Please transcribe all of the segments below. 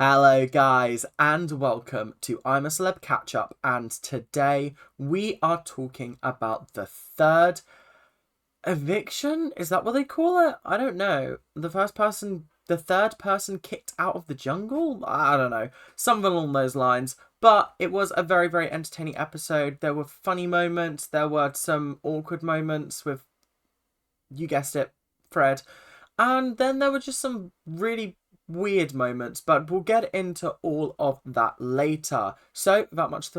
Hello guys and welcome to I'm a Celeb Catch Up, and today we are talking about the third eviction? Is that what they call it? I don't know. The third person kicked out of the jungle? I don't know. Something along those lines. But it was a very, very entertaining episode. There were funny moments, there were some awkward moments with, you guessed it, Fred. And then there were just some really weird moments, but we'll get into all of that later. Without much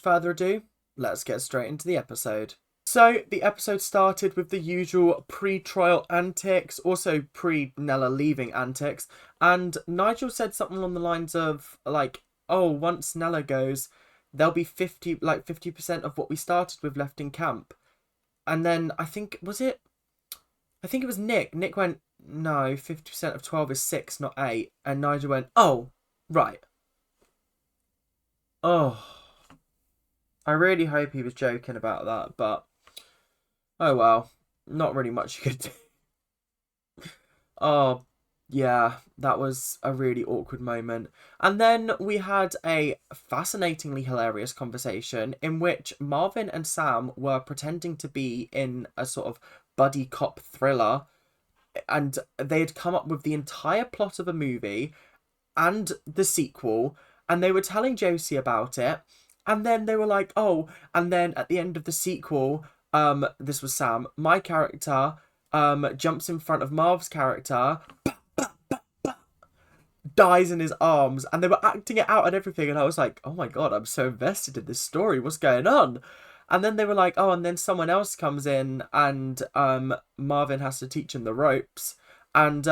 further ado, let's get straight into the episode. So the episode started with the usual pre-trial antics, also pre-Nella leaving antics, and Nigel said something along the lines of like, "Oh, once Nella goes, there'll be 50% of what we started with left in camp." And then I think it was Nick. Nick went, "No, 50% of 12 is 6, not 8." And Nigel went, "Oh, right." Oh, I really hope he was joking about that, but oh well. Not really much you could do. Oh, yeah, that was a really awkward moment. And then we had a fascinatingly hilarious conversation in which Marvin and Sam were pretending to be in a sort of buddy cop thriller, and they had come up with the entire plot of a movie and the sequel, and they were telling Josie about it, and then they were like, "Oh," and then at the end of the sequel, this was Sam, my character, jumps in front of Marv's character, dies in his arms, and they were acting it out and everything, and I was like, "Oh my god, I'm so invested in this story. What's going on?" And then they were like, "Oh," and then someone else comes in, and Marvin has to teach him the ropes, and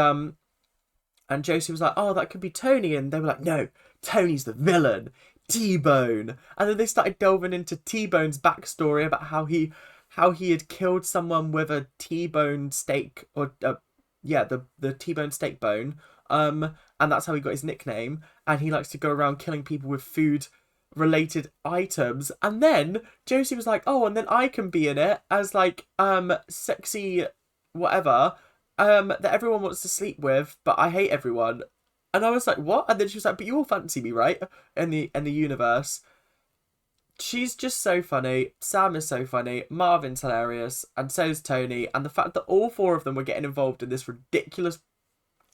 Josie was like, "Oh, that could be Tony," and they were like, "No, Tony's the villain, T-Bone." And then they started delving into T-Bone's backstory about how he had killed someone with a T-bone steak, or yeah, the T-bone steak bone. And that's how he got his nickname. And he likes to go around killing people with food related items. And then Josie was like, "Oh, and then I can be in it as like sexy whatever that everyone wants to sleep with, but I hate everyone." And I was like, "What?" And then she was like, "But you all fancy me, right?" In the universe. She's just so funny. Sam is so funny. Marvin's hilarious, and so's Tony. And the fact that all four of them were getting involved in this ridiculous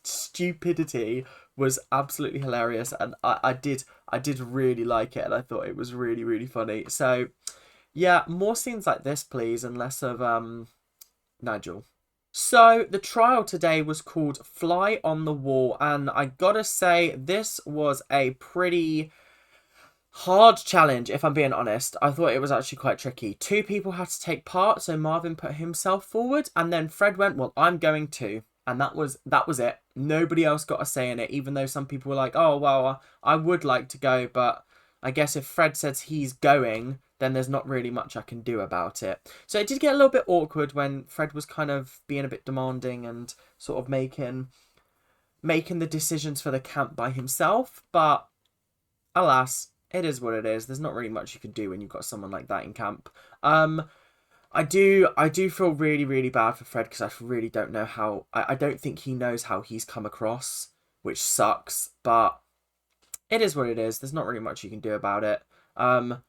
stupidity was absolutely hilarious, and I did really like it, and I thought it was really, really funny. So yeah, more scenes like this, please, and less of Nigel. So the trial today was called Fly on the Wall, and I gotta say this was a pretty hard challenge, if I'm being honest. I thought it was actually quite tricky. Two people had to take part, so Marvin put himself forward, and then Fred went, "Well, I'm going to." And that was it. Nobody else got a say in it, even though some people were like, "Oh, well, I would like to go, but I guess if Fred says he's going, then there's not really much I can do about it." So it did get a little bit awkward when Fred was kind of being a bit demanding and sort of making the decisions for the camp by himself, but alas, it is what it is. There's not really much you can do when you've got someone like that in camp. I do feel really, really bad for Fred, because I really don't know how. I don't think he knows how he's come across, which sucks. But it is what it is. There's not really much you can do about it. Um,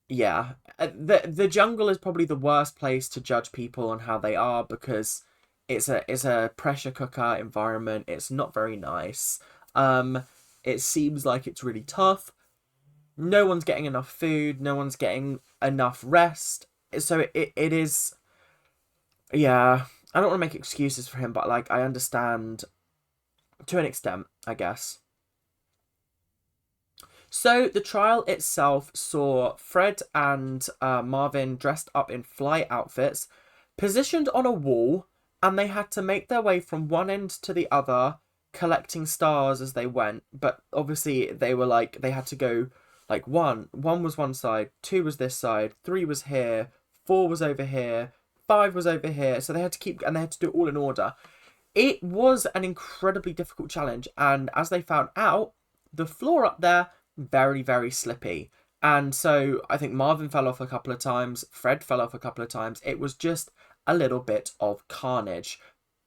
yeah, the jungle is probably the worst place to judge people on how they are, because it's a pressure cooker environment. It's not very nice. Um, it seems like it's really tough. No one's getting enough food. No one's getting enough rest. So it is. Yeah, I don't want to make excuses for him, but like I understand to an extent, I guess. So the trial itself saw Fred and Marvin dressed up in fly outfits, positioned on a wall, and they had to make their way from one end to the other, collecting stars as they went. But obviously, they had to go like one was one side, two was this side, three was here, four was over here, five was over here. So they had to keep, and they had to do it all in order. It was an incredibly difficult challenge, and as they found out, the floor up there very, very slippy. And so I think Marvin fell off a couple of times, Fred fell off a couple of times. It was just a little bit of carnage.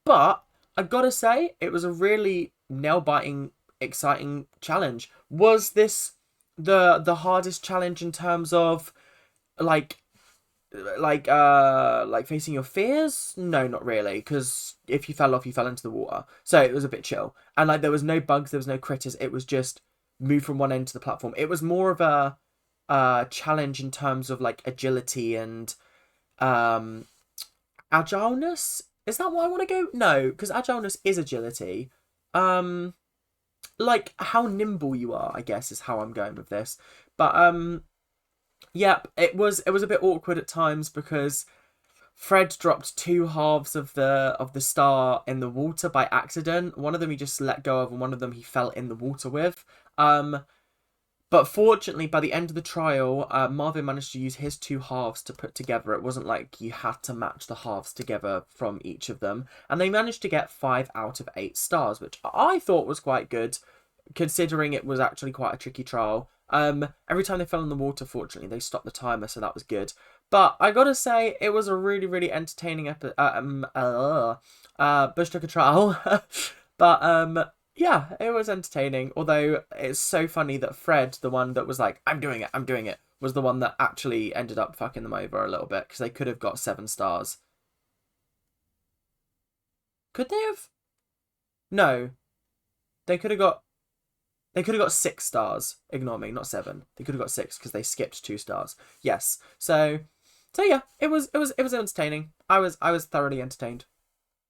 But I gotta say, it was a really nail-biting, exciting challenge. Was this the hardest challenge in terms of like like facing your fears? No, not really, because if you fell off, you fell into the water, so it was a bit chill. And like there was no bugs, there was no critters, it was just move from one end to the platform. It was more of a challenge in terms of like agility and um agileness. Is that what I want to go? No, because agileness is agility. um like how nimble you are, I guess, is how I'm going with this. But yeah, it was a bit awkward at times because Fred dropped two halves of the star in the water by accident. One of them he just let go of, and one of them he fell in the water with. But fortunately, by the end of the trial, Marvin managed to use his two halves to put together. It wasn't like you had to match the halves together from each of them. And they managed to get 5 out of 8 stars, which I thought was quite good, considering it was actually quite a tricky trial. Every time they fell in the water, fortunately, they stopped the timer, so that was good. But I gotta say, it was a really, really entertaining bush tucker trial. But yeah, it was entertaining. Although it's so funny that Fred, the one that was like, I'm doing it, was the one that actually ended up fucking them over a little bit because they could have got 7 stars. Could they have? No, they could have got. They could have got 6 stars. Ignore me, not 7. They could have got 6 because they skipped 2 stars. Yes. So yeah, it was entertaining. I was thoroughly entertained.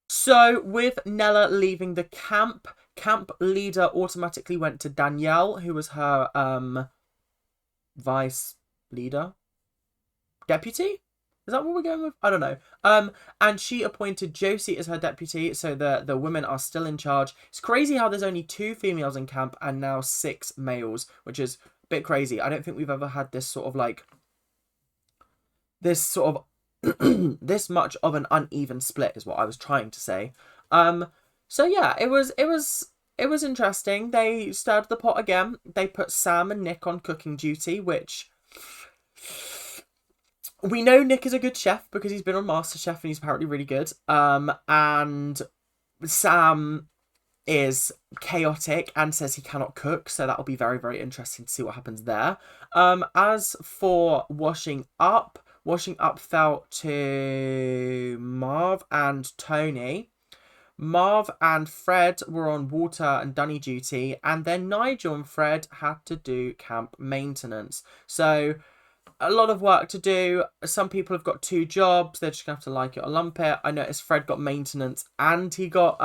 So with Nella leaving the camp, camp leader automatically went to Danielle, who was her vice leader, deputy. Is that what we're going with? I don't know. And she appointed Josie as her deputy, so the women are still in charge. It's crazy how there's only 2 females in camp and now 6 males, which is a bit crazy. I don't think we've ever had this sort of like this sort of this much of an uneven split is what I was trying to say. So yeah, it was interesting. They stirred the pot again. They put Sam and Nick on cooking duty, which we know Nick is a good chef because he's been on MasterChef and he's apparently really good. And Sam is chaotic and says he cannot cook, so that'll be very, very interesting to see what happens there. As for washing up fell to Marv and Tony. Marv and Fred were on water and dunny duty, and then Nigel and Fred had to do camp maintenance. So a lot of work to do. Some people have got 2 jobs. They're just gonna have to like it or lump it. I noticed Fred got maintenance and he got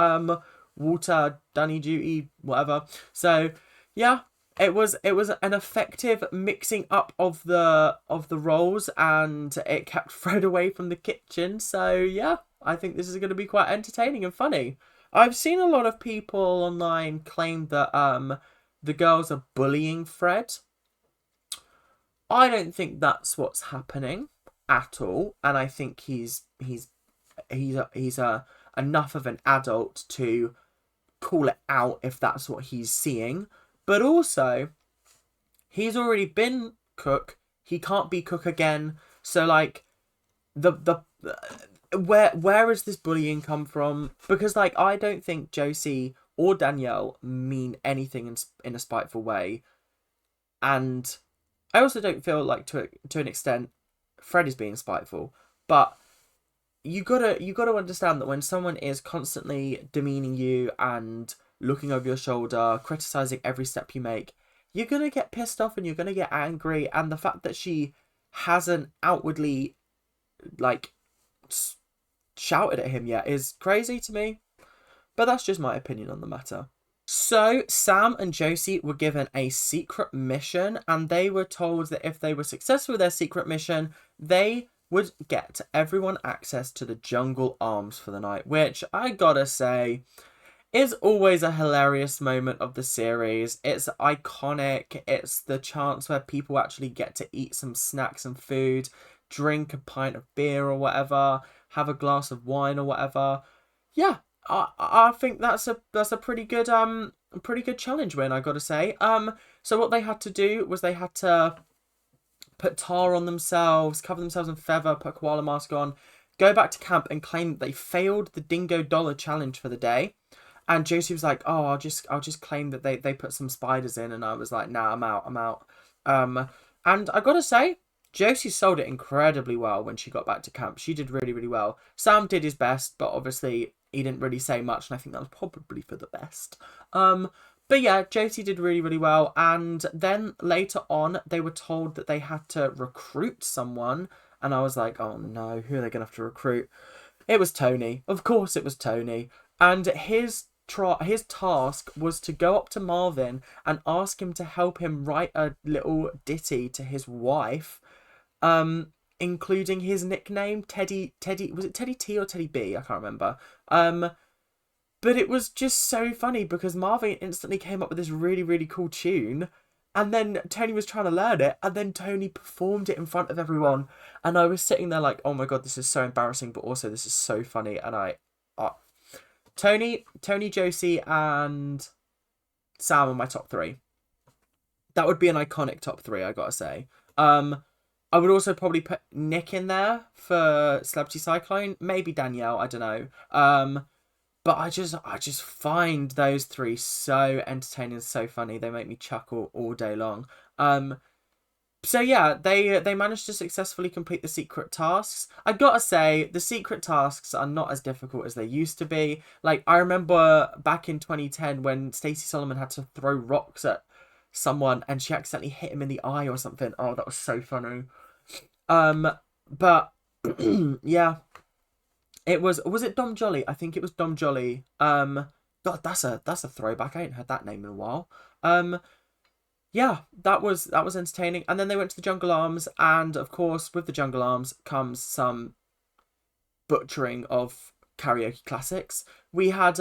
water dunny duty, whatever. So yeah, it was an effective mixing up of the roles, and it kept Fred away from the kitchen. So yeah, I think this is going to be quite entertaining and funny. I've seen a lot of people online claim that the girls are bullying Fred. I don't think that's what's happening at all, and I think he's enough of an adult to call it out if that's what he's seeing. But also, he's already been cook. He can't be cook again. So like, the where has this bullying come from? Because like, I don't think Josie or Danielle mean anything in a spiteful way, and I also don't feel like to an extent Fred is being spiteful. But you gotta understand that when someone is constantly demeaning you and looking over your shoulder, criticizing every step you make, you're gonna get pissed off and you're gonna get angry. And the fact that she hasn't outwardly like shouted at him yet is crazy to me. But that's just my opinion on the matter. So Sam and Josie were given a secret mission, and they were told that if they were successful with their secret mission, they would get everyone access to the jungle arms for the night, which I gotta say is always a hilarious moment of the series. It's iconic. It's the chance where people actually get to eat some snacks and food, drink a pint of beer or whatever, have a glass of wine or whatever. Yeah, I think that's a pretty good challenge win, I gotta say. So what they had to do was they had to put tar on themselves, cover themselves in feather, put a koala mask on, go back to camp and claim that they failed the Dingo Dollar Challenge for the day. And Josie was like, "Oh, I'll just claim that they put some spiders in." And I was like, "Nah, I'm out." And I gotta say, Josie sold it incredibly well when she got back to camp. She did really, really well. Sam did his best, but obviously he didn't really say much, and I think that was probably for the best. But yeah, Josie did really, really well. And then later on, they were told that they had to recruit someone. And I was like, oh no, who are they going to have to recruit? It was Tony. Of course it was Tony. And his task was to go up to Marvin and ask him to help him write a little ditty to his wife, including his nickname, Teddy, was it Teddy T or Teddy B? I can't remember. But it was just so funny because Marvin instantly came up with this really, really cool tune. And then Tony was trying to learn it. And then Tony performed it in front of everyone. And I was sitting there like, oh my God, this is so embarrassing. But also this is so funny. And Tony, Josie, and Sam are my top three. That would be an iconic top three, I gotta say. I would also probably put Nick in there for Celebrity Cyclone. Maybe Danielle, I don't know. But I just find those three so entertaining and so funny. They make me chuckle all day long. So yeah, they managed to successfully complete the secret tasks. I gotta say, the secret tasks are not as difficult as they used to be. Like, I remember back in 2010 when Stacey Solomon had to throw rocks at someone and she accidentally hit him in the eye or something. Oh, that was so funny. But yeah. It was it Dom Jolly? I think it was Dom Jolly. God, that's a throwback. I ain't heard that name in a while. Yeah, that was entertaining. And then they went to the Jungle Arms, and of course, with the Jungle Arms comes some butchering of karaoke classics. We had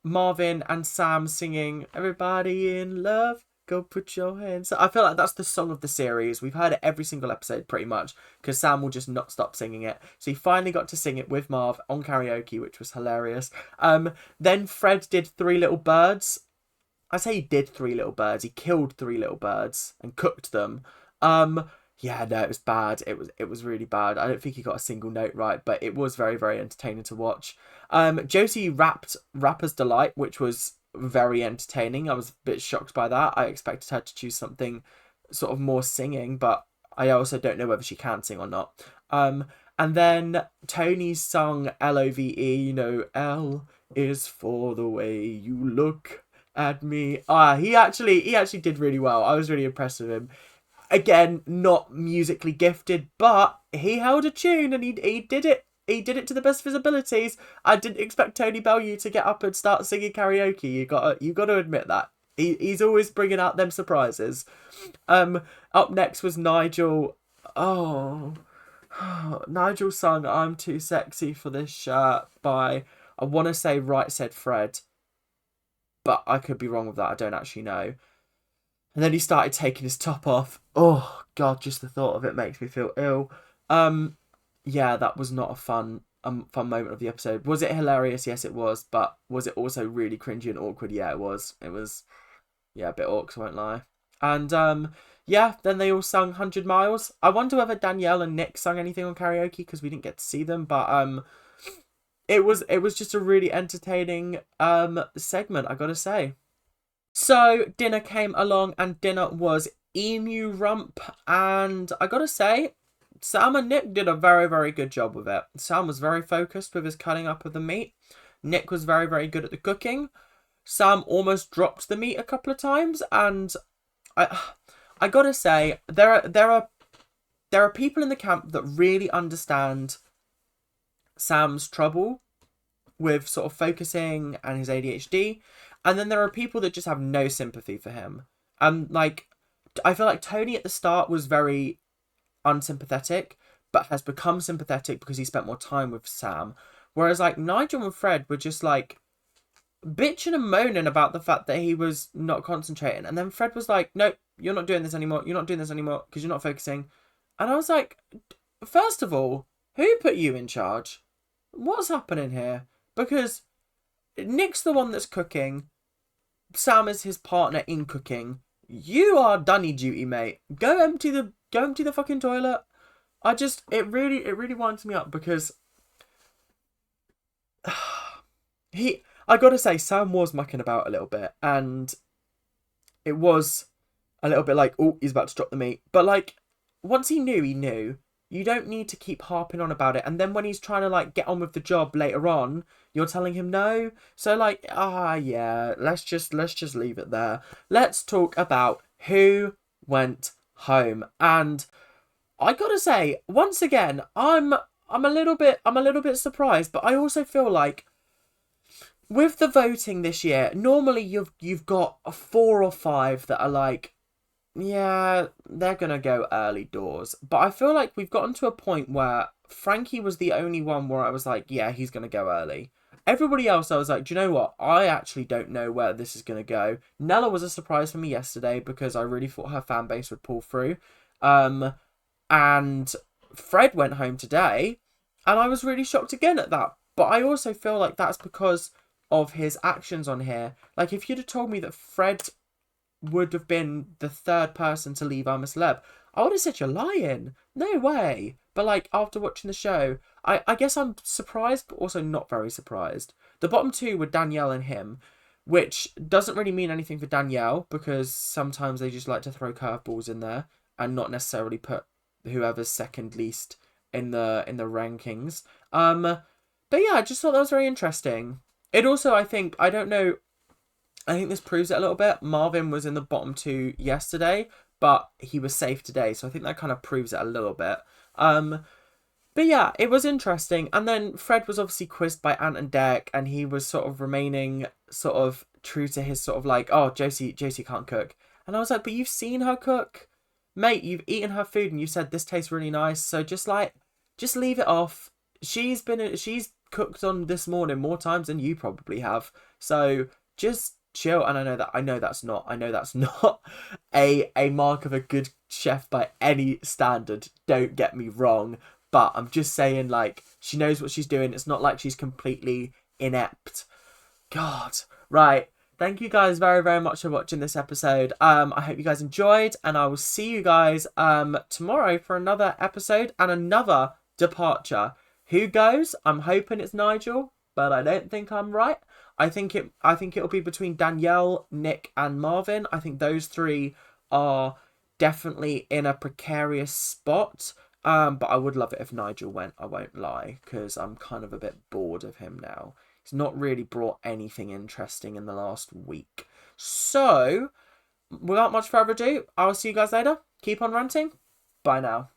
Marvin and Sam singing "Everybody in Love, Go Put Your Hands." I feel like that's the song of the series. We've heard it every single episode pretty much because Sam will just not stop singing it. So he finally got to sing it with Marv on karaoke, which was hilarious. Then Fred did Three Little Birds. I say he did Three Little Birds. He killed 3 little birds and cooked them. Yeah, no, it was bad. It was really bad. I don't think he got a single note right, but it was very, very entertaining to watch. Josie rapped Rapper's Delight, which was very entertaining. I was a bit shocked by that. I expected her to choose something sort of more singing, but I also don't know whether she can sing or not. And then Tony sung LOVE, you know, L is for the way you look at me. He actually did really well. I was really impressed with him. Again, not musically gifted, but he held a tune and he did it. He did it to the best of his abilities. I didn't expect Tony Bellu to get up and start singing karaoke. You gotta admit that. He's always bringing out them surprises. Up next was Nigel. Oh, Nigel sung "I'm Too Sexy for This Shirt" by, I want to say Right Said Fred, but I could be wrong with that. I don't actually know. And then he started taking his top off. Oh God, just the thought of it makes me feel ill. Yeah, that was not a fun moment of the episode. Was it hilarious? Yes, it was. But was it also really cringy and awkward? Yeah, it was. It was, yeah, a bit awkward, I won't lie. And yeah, then they all sung 100 Miles. I wonder whether Danielle and Nick sung anything on karaoke because we didn't get to see them. But it was just a really entertaining segment, I gotta say. So dinner came along, and dinner was emu rump, and I gotta say, Sam and Nick did a very, very good job with it. Sam was very focused with his cutting up of the meat. Nick was very, very good at the cooking. Sam almost dropped the meat a couple of times, and I gotta say, there are people in the camp that really understand Sam's trouble with sort of focusing and his ADHD, and then there are people that just have no sympathy for him. And like, I feel like Tony at the start was very unsympathetic, but has become sympathetic because he spent more time with Sam. Whereas like Nigel and Fred were just like bitching and moaning about the fact that he was not concentrating. And then Fred was like, "Nope, you're not doing this anymore. You're not doing this anymore because you're not focusing." And I was like, first of all, who put you in charge? What's happening here? Because Nick's the one that's cooking. Sam is his partner in cooking. You are dunny duty, mate. Go empty the fucking toilet. It really winds me up because I gotta say, Sam was mucking about a little bit, and it was a little bit like, oh, he's about to drop the meat. But like, once he knew, he knew. You don't need to keep harping on about it. And then when he's trying to like get on with the job later on, you're telling him no. So like, yeah, let's just leave it there. Let's talk about who went home. And I gotta say, once again, I'm a little bit surprised, but I also feel like with the voting this year, normally you've got 4 or 5 that are like, yeah, they're gonna go early doors. But I feel like we've gotten to a point where Frankie was the only one where I was like, yeah, he's gonna go early. Everybody else, I was like, do you know what? I actually don't know where this is gonna go. Nella was a surprise for me yesterday because I really thought her fan base would pull through. Um, and Fred went home today, and I was really shocked again at that. But I also feel like that's because of his actions on here. Like, if you'd have told me that Fred would have been the third person to leave I'm a Celeb, I would have said you're lying. No way. But like after watching the show, I guess I'm surprised, but also not very surprised. The bottom two were Danielle and him, which doesn't really mean anything for Danielle because sometimes they just like to throw curveballs in there and not necessarily put whoever's second least in the rankings. But yeah, I just thought that was very interesting. It also, I think, I don't know, I think this proves it a little bit. Marvin was in the bottom two yesterday, but he was safe today, so I think that kind of proves it a little bit. But yeah, it was interesting. And then Fred was obviously quizzed by Ant and Dec, and he was sort of remaining sort of true to his sort of like, oh, Josie can't cook. And I was like, but you've seen her cook. Mate, you've eaten her food and you said this tastes really nice, so just leave it off. She's cooked on this morning more times than you probably have. So just chill. And I know that's not a mark of a good chef by any standard. Don't get me wrong. But I'm just saying, like, she knows what she's doing. It's not like she's completely inept. God. Right. Thank you guys very, very much for watching this episode. I hope you guys enjoyed, and I will see you guys tomorrow for another episode and another departure. Who goes? I'm hoping it's Nigel, but I don't think I'm right. I think it'll be between Danielle, Nick, and Marvin. I think those three are definitely in a precarious spot. But I would love it if Nigel went, I won't lie, because I'm kind of a bit bored of him now. He's not really brought anything interesting in the last week. So, without much further ado, I'll see you guys later. Keep on ranting. Bye now.